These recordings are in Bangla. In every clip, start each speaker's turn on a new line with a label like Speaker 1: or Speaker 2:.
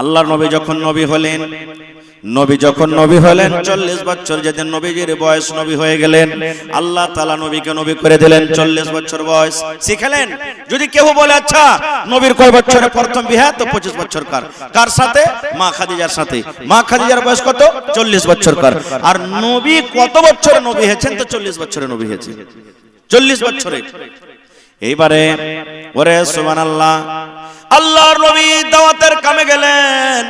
Speaker 1: আল্লাহর নবী যখন নবী হলেন 40 বছর যেদিন নবীজির বয়স নবী হয়ে গেলেন, আল্লাহ তাআলা নবীকে নবী করে দিলেন 40 বছর বয়স। শিখালেন যদি কেউ বলে আচ্ছা নবীর কয় বছরে প্রথম বিয়ে, তো 25 বছর কার সাথে? মা খাদিজার সাথে। মা খাদিজার বয়স কত? 40 বছর কার। আর নবী কত বছরে নবী হয়েছেন? তো 40 বছরে নবী হয়েছেন, 40 বছরে। এইবারে ওরে সুবহানাল্লাহ, আল্লাহর নবী দাওয়াতের কামে গেলেন,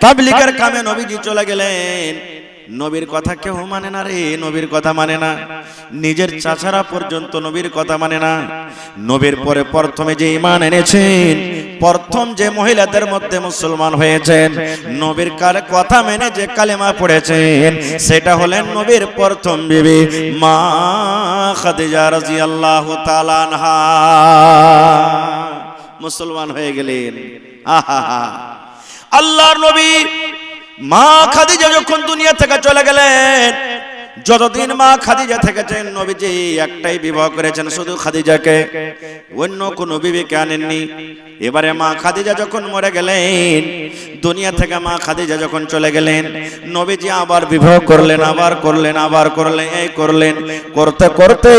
Speaker 1: তাবলীগের কামে নবীজি চলে গেলেন। নবীর কথা কেউ মানে না রে, নবীর কথা মানে না। নিজের চাচারা পর্যন্ত নবীর কথা মানে না। নবীর পরে প্রথমে যে ঈমান এনেছেন, প্রথম যে মহিলাদের মধ্যে মুসলমান হয়েছেন, নবীর কথা মেনে যে কালেমা পড়েছেন, সেটা হলেন নবীর প্রথম বিবি মা খাদিজা রাদিয়াল্লাহু তাআলা আনহা। মুসলমান হয়ে গেলেন। আহা, আল্লাহর নবী মা খাদিজা যখন দুনিয়া থেকে চলে গেলেন, যতদিন মা খাদিজা থেকেছেন নবীজি একটাই বিবাহ করেছেন, শুধু খাদিজাকে, অন্য কোনো বিবিকে আনেননি। এবারে মা খাদিজা যখন মরে গেলেন, দুনিয়া থেকে মা খাদিজা যখন চলে গেলেন, নবীজি আবার বিবাহ করলেন, আবার করলেন, এই করলেন, করতে করতে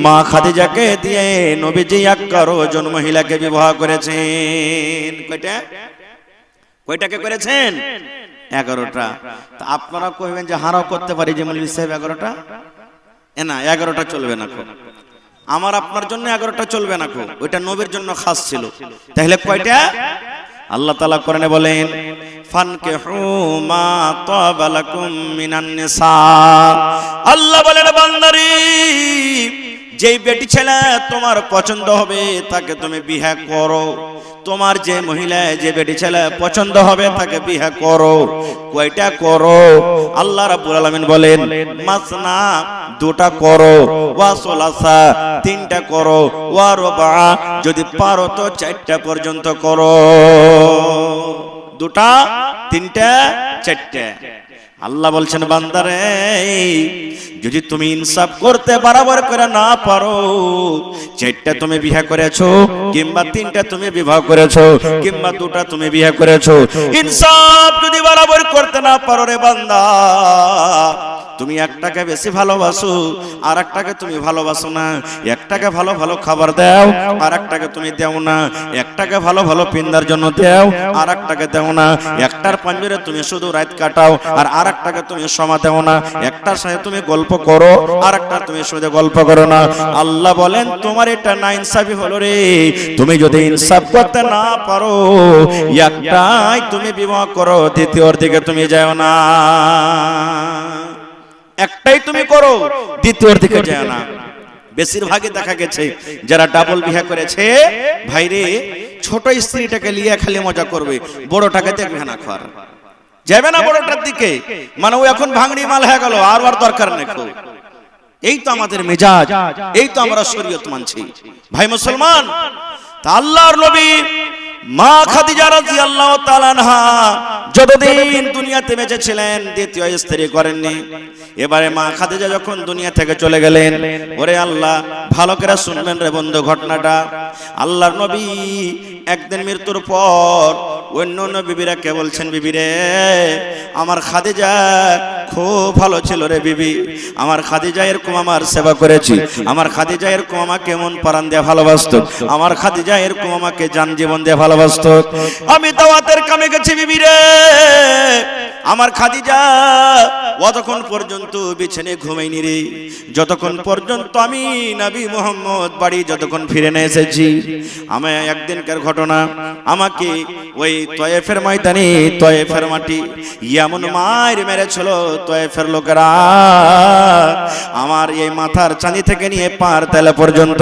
Speaker 1: মা খাদিজাকে দিয়ে নবীজি 11 জন মহিলাকে বিবাহ করেছেন। কয়টাকে করেছেন? 11টা। তা আপনারা কইবেন যে হারাও করতে পারি যে মৌলভী সাহেব 11টা? না, 11টা চলবে না। আমার আপনার জন্য 11টা চলবে না, ওইটা নবীর জন্য খাস ছিল। তাহলে কয়টা? আল্লাহ তাআলা কোরআনে বলেন ফানকিহু মা তাবা লাকুম মিনান নিসা। আল্লাহ বলেন বান্দারে, যেই বেটি ছেলে তোমার পছন্দ হবে তাকে তুমি বিয়ে করো। তোমার যে মহিলা, যে বেটি ছেলে পছন্দ হবে তাকে বিয়ে করো। কয়টা করো? আল্লাহ রাব্বুল আলামিন বলেন মাসনা, 2টা করো, ওয়া সুলাসা, 3টা করো, ওয়া রুবা, যদি পারো তো 4টা পর্যন্ত করো। 2টা, 3টা, 4টা। আল্লাহ বলছেন বান্দারে, যদি তুমি ইনসাফ করতে বরাবর করে না পারো, 4টা তুমি বিয়ে করেছো, কিংবা 3টা তুমি বিবাহ করেছো, কিংবা 2টা তুমি বিয়ে করেছো, ইনসাফ যদি বরাবর করতে না পারো রে বান্দা, তুমি একটাকে বেশি ভালোবাসো, আর একটাকে তুমি ভালোবাসো না। একটাকে ভালো ভালো খাবার দাও, আর একটাকে তুমি দেও না। একটাকে ভালো ভালো পিন্দার জন্য দেও, আর একটাকে দেও না। একটার পাঞ্জরে তুমি শুধু রাত কাটাও, আর আরেকটাকে তুমি সময় দেও না। একটার সাথে তুমি গল্প করো, আর একটা তুমি শুধু গল্প করো না। আল্লাহ বলেন তোমার এটা না ইনসাফি হলো রে। তুমি যদি ইনসাফ করতে না পারো, একটাই তুমি বিবাহ করো, দ্বিতীয়র দিকে তুমি যাও না। একটাই তুমি করো, দ্বিতীয়র দিকে যায় না। বেশিরভাগই দেখা গেছে যারা ডাবল বিয়ে করেছে, ভাইরে ছোট স্ত্রীটাকে নিয়ে খালি মজা করবে, বড়টাকে দেখবে না, খাওয়ার যাবে না বড়টার দিকে। মানে ও এখন ভাঙড়ি মাল হয়ে গেল, আর ওর দরকার নেই। এই তো আমাদের মেজাজ, এই তো আমরা শরীয়ত মানছি। ভাই মুসলমান, তা আল্লাহর নবী মা খাদিজা রাদিয়াল্লাহু তাআলা আনহা যতদিন দুনিয়াতে বেঁচে ছিলেন দ্বিতীয় স্ত্রী করেননি। এবারে মা খাদিজা যখন দুনিয়া থেকে চলে গেলেন, ওরে আল্লাহ ভালো করে শুনবেন রে বন্ধু ঘটনাটা। আল্লাহর নবী একদিন মৃত্যুর পর অন্য অন্য বিবিরা কে বলছেন, বিবি রে আমার খাদিজা খুব ভালো ছিল রে বিবি, আমার খাদিজা এরকম আমার সেবা করেছি, আমার খাদিজা এরকম আমাকে মন প্রাণ দিয়ে ভালোবাসতো, আমার খাদিজা এরকম আমাকে জান জীবন দিয়ে ভালোবাসতো। আমি দাওয়াতের কামে গেছি বিবি রে, আমার খাদিজা অতক্ষণ পর্যন্ত বিছানে ঘুমাইনি রে, যতক্ষণ পর্যন্ত আমি নবী মুহাম্মদ বাড়ি যতক্ষণ ফিরে না এসেছি। আমি একদিনকার ঘটনা, আমাকে ওই তয়েফের ময়দানে, তয়েফের মাটি এমন মায়ের মেরেছিল তয়েফের লোকেরা, আমার এই মাথার চাঁদি থেকে নিয়ে পার তেলা পর্যন্ত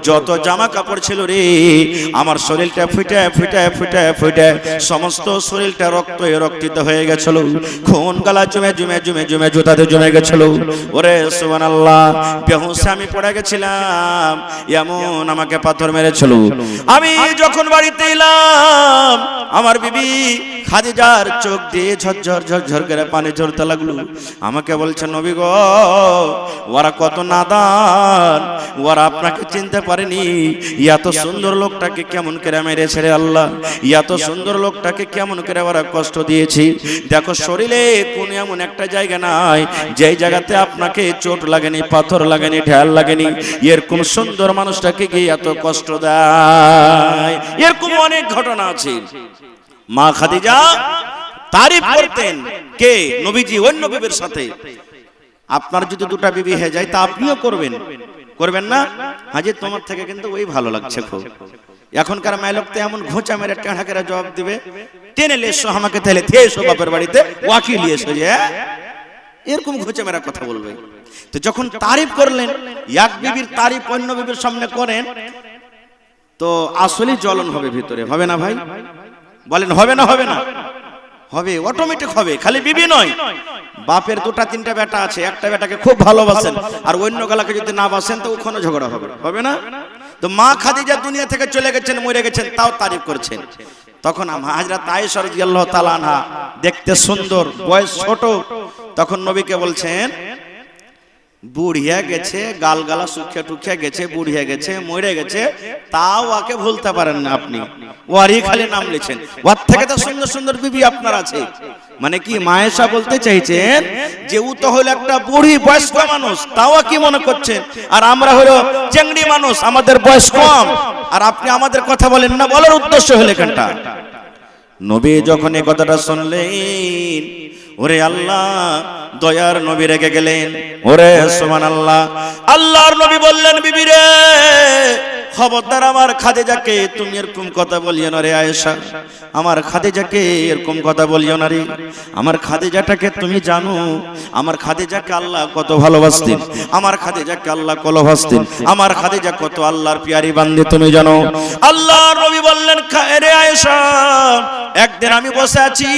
Speaker 1: যত জামা কাপড় ছিল রে, আমার শরীরটা ফুটে ফুটে ফুটে ফুটে সমস্ত শরীরটা রক্তিত হয়ে গেছিল। খুন গালা জমে জমে জমে জমে জুতাতে জমে গেছিল। ওরে সুবহানাল্লাহ, বেহুঁশে আমি পড়ে গেছিলাম, এমন আমাকে পাথর মেরেছিল। আমি যখন বাড়িতে এলাম, আমার বিবি খাদিজার চোখ দিয়ে ঝরঝর ঝরঝর করে পানি ঝরতে লাগলো। আমাকে বলছে নবী গো, ওরা কত নাদান, ওরা আপনাকে চিনতে পারেনি। এত সুন্দর লোকটাকে কেমন করে মেরেছে রে আল্লাহ, এত সুন্দর লোকটাকে কেমন করে ওরা কষ্ট দিয়েছি। দেখো শরীরে কোন এমন একটা জায়গা নাই যেই জায়গাতে আপনাকে চোট লাগেনি, পাথর লাগেনি, ঢাল লাগেনি। এরকম সুন্দর মানুষটাকে গিয়ে এত কষ্ট দেয়, এরকম অনেক ঘটনা আছে। মা খাদিজা তারিফ করতেন কে? নবীজি অন্য বিবির সাথে। আপনার যদি দুটা বিবি হয়ে যায় তা আপনিও করবেন, করবেন না? হাজি তোমার থেকে কিন্তু ওই ভালো লাগছে খুব। এখনকার মাইলক তো এমন ঘোঁচা মেরে টেঁড়া করে জবাব দিবে, টেনে লেসো আমাকে, তাহলে থেসো বাপের বাড়িতে ওয়াকিল এসো, যে এরকম ঘোঁচা মেরা কথা বলবে। তো যখন তারিফ করলেন, এক বিবির তারিফ অন্য বিবির সামনে করেন, তো আসলে জ্বলন হবে ভিতরে, হবে না ভাই? বলেন হবে না? হবে না? হবে, অটোমেটিক হবে। খালি বিবি নয়, বাপের দুটা তিনটা বেটা আছে, একটা বেটাকে খুব ভালোবাসেন আর অন্য গলাকে যদি না বাসেন তো ওখানে ঝগড়া হবে, হবে না? তো মা খাদিজা দুনিয়া থেকে চলে গেছেন, মরে গেছেন, তাও তারিফ করছেন। তখন হযরত আয়েশা রাদিয়াল্লাহু তাআলা আনহা দেখতে সুন্দর, বয়স ছোট, তখন নবীকে বলছেন বুড়িয়া গেছে, গালগালা শুকিয়ে টুকিয়ে গেছে, বুড়িয়া গেছে, মরে গেছে, তাও ওকে ভুলতে পারেন না আপনি, ওরই খালি নাম লিখছেন। ওর থেকে তো সুন্দর সুন্দর বিবি আপনার আছে। মানে কি মায়েশা বলতে চাইছেন যে ও তো হলো একটা বুড়ি বয়স্ক মানুষ, তাও কি মনে করছেন? আর আমরা হলো চেংড়ি মানুষ, আমাদের বয়স কম, আর আপনি আমাদের কথা বলেন না। বলার উদ্দেশ্য হলো এখানটা। নবী যখন এই কথাটা শুনলেন, ওরে আল্লাহ, দয়ার নবী রেগে গেলেন। ওরে সুবহানাল্লাহ, আল্লাহর নবী বললেন বিবি রে, খবরদার আমার খাদিজাকে তুমি এরকম কথা বলিও না রে আয়েশা, আমার খাদিজাকে এরকম কথা বলিও না রে। আমার খাদিজাটাকে তুমি জানো, আমার খাদিজাকে আল্লাহ কত ভালোবাসতেন, আমার খাদিজাকে আল্লাহ কত ভালোবাসতেন, আমার খাদিজা কত আল্লাহর পিয়ারি বান্দি তুমি জানো। আল্লাহর নবী বললেন রে আয়েশা, একদিন আমি বসে আছি,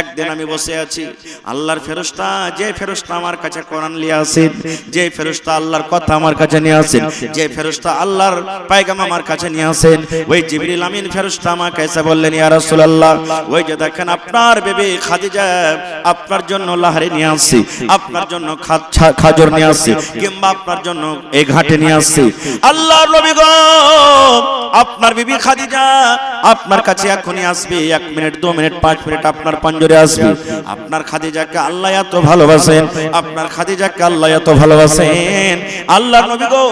Speaker 1: একদিন আমি বসে আছি, আল্লাহর ফেরেশতা, যে ফেরেশতা আমার কাছে কোরআন নিয়ে আসেন, যে ফেরেশতা আল্লাহর কথা আমার কাছে নিয়ে আসেন, যে ফেরেশতা আল্লাহর পয়গাম আমার কাছে নিয়ে আসেন, ওই জিবরিল আমিন ফেরেশতা আমাকে এসে বললেন ইয়া রাসূলুল্লাহ, ওই যে দেখেন আপনার বিবি খাদিজা আপনার জন্য লাহারি নিয়ে আসছে, আপনার জন্য খাজর নিয়ে আসছে, কিংবা আপনার জন্য এই ঘাটে নিয়ে আসছে। আল্লাহর নবী গো, আপনার বিবি খাদিজা আপনার কাছে এখনই আসবে, 1 মিনিট 2 মিনিট 5 মিনিট আপনার পাঞ্জরে আসবে। আপনার খাদিজাকে আল্লাহ এত ভালোবাসেন, আপনার খাদিজাকে আল্লাহ এত ভালোবাসেন। আল্লাহর নবী গো,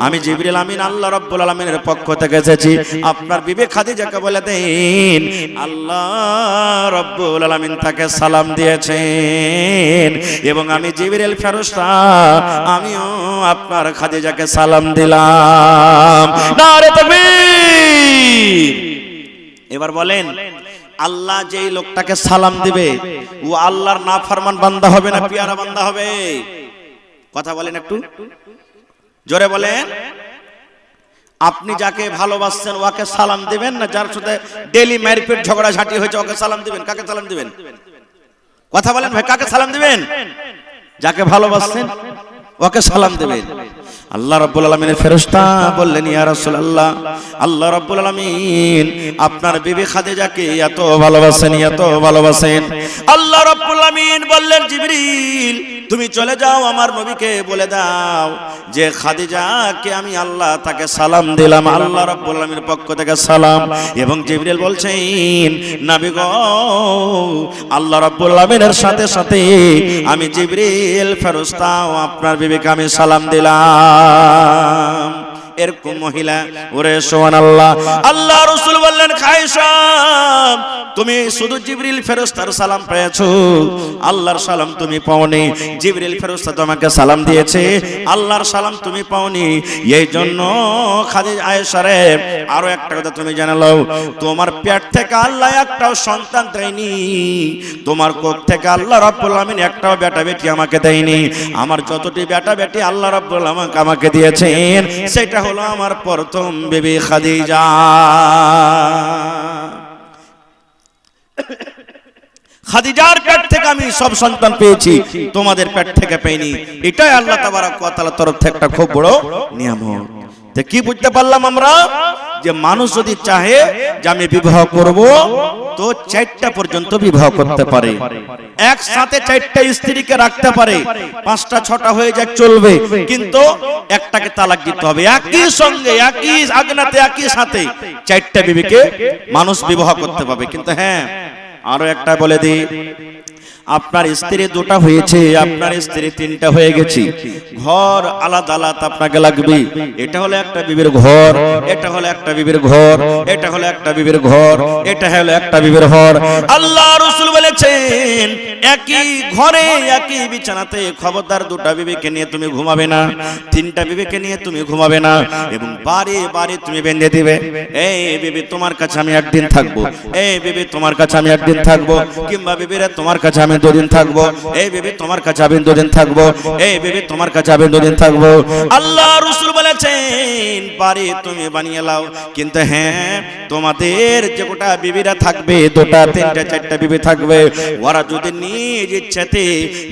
Speaker 1: আমি জিবরিল আমিন আল্লাহ রাব্বুল আলামিনের পক্ষ থেকে এসেছি, আপনার বিবি খাদিজাকে বলে দেন আল্লাহ রাব্বুল আলামিন তাকে সালাম দিয়েছেন, এবং আমি জিবরিল ফেরেশতা আমিও আপনার খাদিজাকে সালাম দিলাম। নারে তাকবীর। এবার বলেন, আল্লাহ যেই লোকটাকে সালাম দিবে ও আল্লাহর নাফরমান বান্দা হবে না পিয়ারা বান্দা হবে? কথা বলেন একটু জোরে বলেন। আপনি যাকে ভালোবাসছেন ওকে সালাম দিবেন না যার সাথে ডেইলি মারপিট ঝগড়া ঝাঁটি হয়েছে ওকে সালাম দিবেন? কাকে সালাম দিবেন? কথা বলেন ভাই, কাকে সালাম দিবেন? যাকে ভালোবাসছেন ওকে সালাম দিবেন। আল্লাহ রাব্বুল আলামিনের ফেরেশতা বললেন ইয়া রাসূলুল্লাহ, আল্লাহ রাব্বুল আলামিন আপনার বিবি খাদিজাকে এত ভালোবাসেন, এত ভালোবাসেন। আল্লাহ রাব্বুল আলামিন বললেন জিবরিল তুমি চলে যাও, আমার নবীকে বলে দাও যে খাদিজাকে আমি আল্লাহ তাকে সালাম দিলাম, আল্লাহ রাব্বুল আলামিনের পক্ষ থেকে সালাম। এবং জিবরিল বলছেন নবী গো, আল্লাহ রাব্বুল আলামিনের সাথে সাথে আমি জিবরিল ফেরেশতা আপনার বিবিকে আমি সালাম দিলাম। এরকম মহিলা, ওরে সুবহানাল্লাহ। আল্লাহ রাসূল বললেন আয়েশা তুমি শুধু জিবরিল ফেরেশতার সালাম পেয়েছো, আল্লাহর সালাম তুমি পাওনি। জিবরিল ফেরেশতা তোমাকে সালাম দিয়েছে, আল্লাহর সালাম তুমি পাওনি। এই জন্য খাদিজা আয়েশা রে আরো একটা কথা তুমি জেনে নাও, তোমার পেট থেকে আল্লাহ একটাও সন্তান দেয়নি, তোমার কোখ থেকে আল্লাহ রাব্বুল আলামিন একটাও বেটা বেটি আমাকে দেয়নি। আমার যতটি বেটা বেটি আল্লাহ রাব্বুল আলামিন আমাকে দিয়েছেন সেটা হলো আমার প্রথম বিবি খাদিজা। খাদিজার পেট থেকে আমি সব সন্তান পেয়েছি, তোমাদের পেট থেকে পাইনি। এটাই আল্লাহ তাবারক ওয়া তাআলার তরফ থেকে একটা খুব বড় নিয়ামত। তো কি বুঝতে পারলাম আমরা? যে মানুষ যদি চাহে যে আমি বিবাহ করব তো 4টা পর্যন্ত বিবাহ করতে পারে, একসাথে 4টা স্ত্রীকে রাখতে পারে, 5টা 6টা হয়ে যাক চলবে, কিন্তু একটাকে তালাক দিতে হবে। একই সঙ্গে একই আগনাতে একই সাথে 4টা বিবিকে মানুষ বিবাহ করতে পাবে। কিন্তু হ্যাঁ, আরো একটা বলে দিই, আপনার স্ত্রী 2টা হয়েছে, আপনার স্ত্রী 3টা হয়ে গেছে, ঘর আলাদা আলাদা আপনাকে লাগবে। এটা হলো একটা বিবির ঘর, এটা হলো একটা বিবির ঘর, এটা হলো একটা বিবির ঘর, এটা হলো একটা বিবির ঘর। আল্লাহ রাসূল বলেছেন একই ঘরে একই বিছানাতে খবরদার 2টা বিবিকে নিয়ে তুমি ঘুমাবে না, 3টা বিবিকে নিয়ে তুমি ঘুমাবে না, এবং বারে বারে তুমি বেঁধে দিবে, এই বিবি তোমার কাছে আমি একদিন থাকবো, এই বিবি তোমার কাছে আমি একদিন থাকবো, কিংবা বিবিরা তোমার কাছে আমি 2 দিন থাকবো, এই বিবি তোমার কাছে আমি 2 দিন থাকবো, এই বিবি তোমার কাছে আমি 2 দিন থাকবো। আল্লাহ রাসূল বলেছেন পারে তুমি বানিয়ে লাও, কিন্তু হ্যাঁ তোমাদের যে গোটা বিবিরা থাকবে, 2টা 3টা 4টা বিবি থাকবে, ওরা যদি নিজ ইচ্ছাতে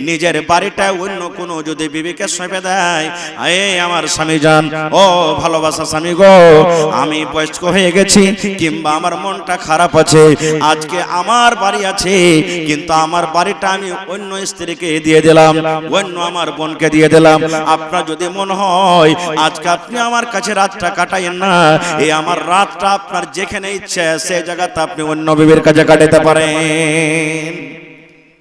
Speaker 1: নিজের বাড়িটা অন্য কোনো যদি বিবিকে সঁপে দেয়, আমার স্বামী জান, ও ভালোবাসা স্বামী গো, আমি বয়স্ক হয়ে গেছি, কিংবা আমার মনটা খারাপ আছে, আজকে আমার বাড়ি আছে কিন্তু আমার বাড়িটা আমি অন্য স্ত্রীকে দিয়ে দিলাম, অন্য আমার বোনকে দিয়ে দিলাম, আপনার যদি মন হয় আজকে আপনি আমার কাছে রাতটা কাটাইন না, এই আমার রাতটা আপনার যেখানে ইচ্ছে সেই জায়গাতে আপনি অন্য বিবির কাছে কাটাতে পারেন।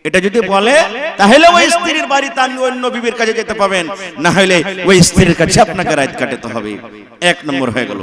Speaker 1: এটা যদি বলে তাহলে ওই স্ত্রীর বাড়িতে আমি অন্য বিবির কাছে যেতে পাবেন, না হলে ওই স্ত্রীর কাছে আপনাকে রাত কাটাতে হবে। 1 নম্বর হয়ে গেল।